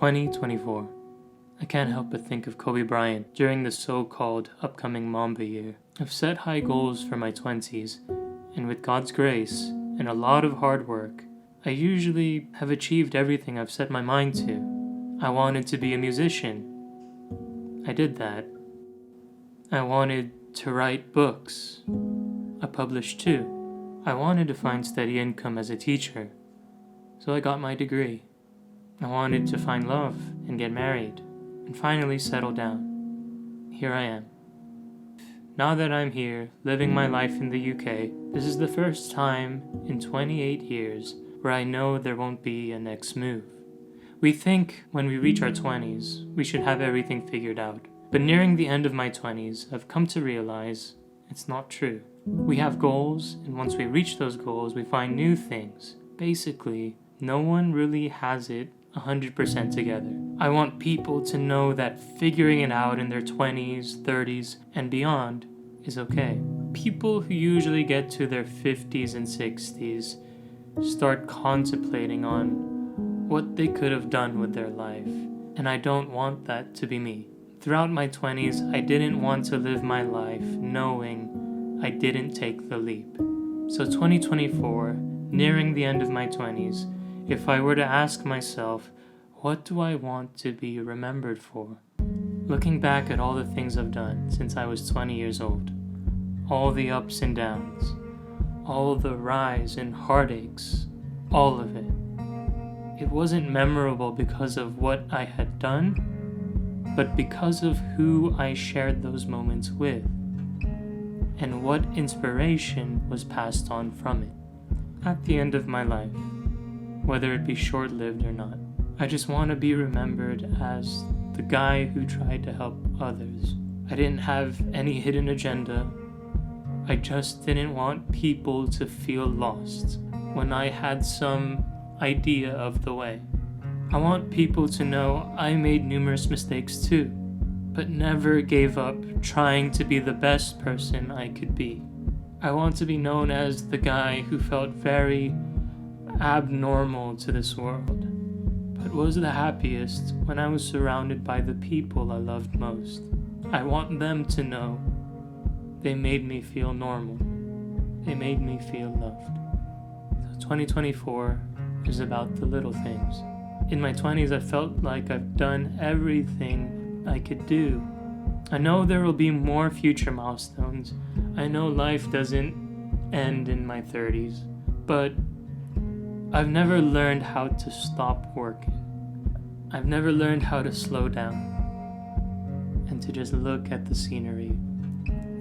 2024. I can't help but think of Kobe Bryant during the so-called upcoming Mamba year. I've set high goals for my 20s, and with God's grace and a lot of hard work, I usually have achieved everything I've set my mind to. I wanted to be a musician. I did that. I wanted to write books. I published 2. I wanted to find steady income as a teacher, so I got my degree. I wanted to find love and get married, and finally settle down. Here I am. Now that I'm here, living my life in the UK, this is the first time in 28 years where I know there won't be a next move. We think when we reach our 20s, we should have everything figured out. But nearing the end of my 20s, I've come to realize it's not true. We have goals, and once we reach those goals, we find new things. Basically, no one really has it 100% together. I want people to know that figuring it out in their 20s, 30s, and beyond is okay. People who usually get to their 50s and 60s start contemplating on what they could have done with their life, and I don't want that to be me. Throughout my 20s, I didn't want to live my life knowing I didn't take the leap. So 2024, nearing the end of my 20s, if I were to ask myself, what do I want to be remembered for? Looking back at all the things I've done since I was 20 years old, all the ups and downs, all the rise and heartaches, all of it. It wasn't memorable because of what I had done, but because of who I shared those moments with, and what inspiration was passed on from it. At the end of my life, whether it be short-lived or not, I just want to be remembered as the guy who tried to help others. I didn't have any hidden agenda. I just didn't want people to feel lost when I had some idea of the way. I want people to know I made numerous mistakes too, but never gave up trying to be the best person I could be. I want to be known as the guy who felt very abnormal to this world, but was the happiest when I was surrounded by the people I loved most. I want them to know they made me feel normal. They made me feel loved. So 2024 is about the little things. In my 20s, I felt like I've done everything I could do. I know there will be more future milestones. I know life doesn't end in my 30s, but I've never learned how to stop working. I've never learned how to slow down and to just look at the scenery.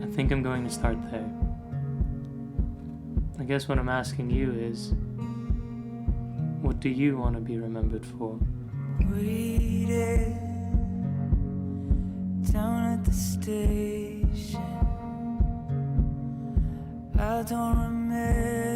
I think I'm going to start there. I guess what I'm asking you is, what do you want to be remembered for? Waited down at the station. I don't remember